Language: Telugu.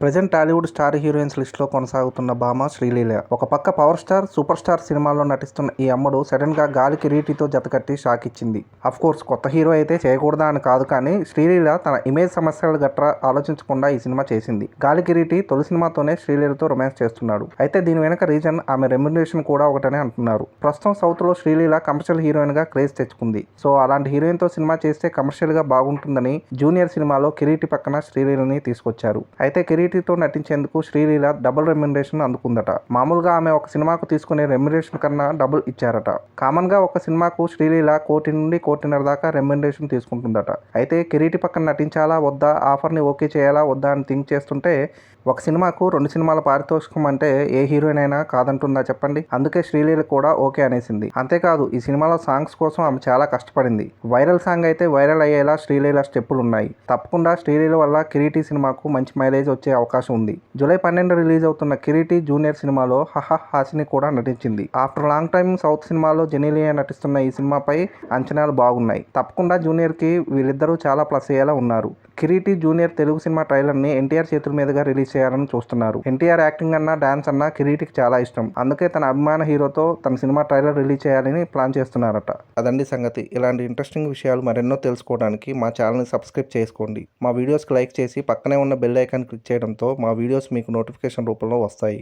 ప్రెజెంట్ టాలీవుడ్ స్టార్ హీరోయిన్స్ లిస్టులో కొనసాగుతున్న భామ శ్రీలీల. ఒక పక్క పవర్ స్టార్, సూపర్ స్టార్ సినిమాల్లో నటిస్తున్న ఈ అమ్మడు సడన్ గా గాలి కిరీటితో జతకట్టి షాక్ ఇచ్చింది. అఫ్కోర్స్ కొత్త హీరో అయితే చేయకూడదా అని కాదు, కానీ శ్రీలీల తన ఇమేజ్ సమస్యలు గట్రా ఆలోచించకుండా ఈ సినిమా చేసింది. గాలి కిరీటి తొలి సినిమాతోనే శ్రీలీలతో రొమాన్స్ చేస్తున్నాడు. అయితే దీని వెనక రీజన్ ఆమె రెమ్యునరేషన్ కూడా ఒకటనే అంటున్నారు. ప్రస్తుతం సౌత్ లో శ్రీలీల కమర్షియల్ హీరోయిన్ గా క్రేజ్ తెచ్చుకుంది. సో అలాంటి హీరోయిన్ తో సినిమా చేస్తే కమర్షియల్ గా బాగుంటుందని జూనియర్ సినిమాలో కిరీటి పక్కన శ్రీలీలని తీసుకొచ్చారు. అయితే కిరీటితో నటించేందుకు శ్రీలీల డబుల్ రెమ్యునరేషన్ అందుకుందట. మామూలుగా ఆమె ఒక సినిమాకు తీసుకునే రెమ్యునరేషన్ కన్నా డబుల్ ఇచ్చారట. కామన్ గా ఒక సినిమాకు శ్రీలీల 1 కోటి నుండి 1.5 కోటి దాకా రెమ్యునరేషన్ తీసుకుంటుందట. అయితే కిరీటి పక్కన నటించాలా వద్దా, ఆఫర్ ని ఓకే చేయాలా వద్దా అని థింక్ చేస్తుంటే ఒక సినిమాకు 2 సినిమాల పారితోషికం అంటే ఏ హీరోయిన్ అయినా కాదంటుందా చెప్పండి. అందుకే శ్రీలీల కూడా ఓకే అనేసింది. అంతేకాదు ఈ సినిమాలో సాంగ్స్ కోసం ఆమె చాలా కష్టపడింది. వైరల్ సాంగ్ అయితే వైరల్ అయ్యేలా శ్రీలీల స్టెప్పులు ఉన్నాయి. తప్పకుండా శ్రీలీల వల్ల కిరీటి సినిమాకు మంచి మైలేజ్ వచ్చే అవకాశం ఉంది. జూలై 12 రిలీజ్ అవుతున్న కిరీటి జూనియర్ సినిమాలో హాసిని కూడా నటించింది. ఆఫ్టర్ లాంగ్ టైమ్ సౌత్ సినిమాలో జెనీలియా నటిస్తున్న ఈ సినిమాపై అంచనాలు బాగున్నాయి. తప్పకుండా జూనియర్ కి వీళ్ళిద్దరూ చాలా ప్లస్ అయ్యేలా ఉన్నారు. Kireeti junior Telugu cinema trailer ని ఎన్టీఆర్ చేతుల మీదుగా రిలీజ్ చేయాలని చూస్తున్నారు. ఎన్టీఆర్ యాక్టింగ్ అన్నా డాన్స్ అన్నా కిరీటికి చాలా ఇష్టం. అందుకే తన అభిమాన హీరోతో తన సినిమా ట్రైలర్ రిలీజ్ చేయాలని ప్లాన్ చేస్తున్నారట. అదండి సంగతి. ఇలాంటి ఇంట్రెస్టింగ్ విషయాలు మరెన్నో తెలుసుకోవడానికి మా ఛానల్ని సబ్స్క్రైబ్ చేసుకోండి. మా వీడియోస్కి లైక్ చేసి పక్కనే ఉన్న బెల్ ఐకాన్ క్లిక్ చేయడంతో మా వీడియోస్ మీకు నోటిఫికేషన్ రూపంలో వస్తాయి.